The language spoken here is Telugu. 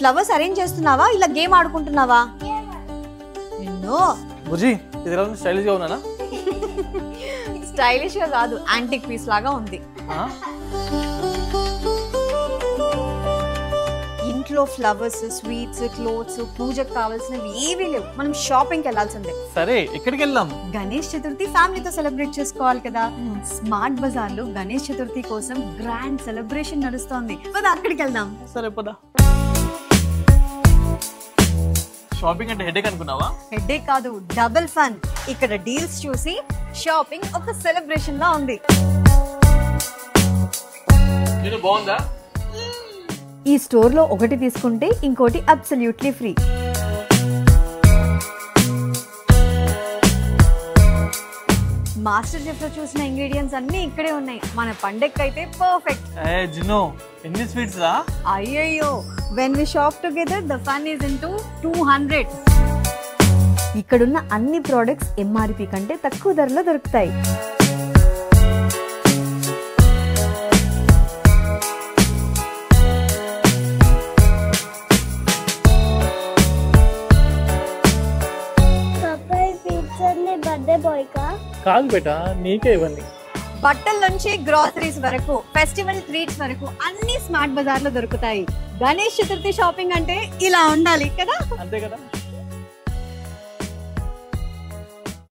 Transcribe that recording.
ఫ్లవర్స్ అరేంజ్ చేస్తున్నావా ఇలా గేమ్ ఆడుకుంటున్నావా? ఎన్నో బుజ్జి ఇది ఎలా ఉంది? స్టైలిష్ గా ఉన్నానా? స్టైలిష్ గా కాదు, యాంటిక్ పీస్ లాగా ఉంది. ఇంట్లో ఫ్లవర్స్, స్వీట్స్, క్లోత్స్, పూజకు కావాల్సినవి ఏవీ లేవు. మనం షాపింగ్కి వెళ్ళాల్సిందే. సరే ఎక్కడికి వెళ్దాం? గణేష్ చతుర్థి ఫ్యామిలీతో సెలబ్రేట్ చేసుకోవాలి కదా. స్మార్ట్ బజార్ లో గణేష్ చతుర్థి కోసం గ్రాండ్ సెలబ్రేషన్ నడుస్తోంది. పద అక్కడికి వెళ్దాం. సరే పద. షాపింగ్ అంటే హెడేక్ అనుకున్నావా? హెడేక్ కాదు, డబుల్ ఫన్. ఇక్కడ డీల్స్ చూసి షాపింగ్ ఒక సెలబ్రేషన్ లా ఉంది. ఇది బాగుందా? ఈ స్టోర్ లో ఒకటి తీసుకుంటే ఇంకోటి అబ్సల్యూట్లీ ఫ్రీ. మాస్టర్ చెఫ్ లో చూసిన ఇంగ్రీడియంట్స్ అన్ని ఇక్కడే ఉన్నాయి. మన పండగకైతే పర్ఫెక్ట్. జినో ఎన్ని స్వీట్స్ రా? అయ్యయ్యో, when we shop together the fun is into 200. ఇక్కడున్న అన్ని ప్రొడక్ట్స్ ఎంఆర్పి కంటే తక్కువ ధరలో దొరుకుతాయి. కాదు బేటా, నీకే ఇవన్నీ. బట్టల నుంచి గ్రాసరీస్ వరకు, ఫెస్టివల్ ట్రీట్స్ వరకు అన్ని స్మార్ట్ బజార్ లో దొరుకుతాయి. గణేష్ చతుర్థి షాపింగ్ అంటే ఇలా ఉండాలి కదా. అంతే కదా.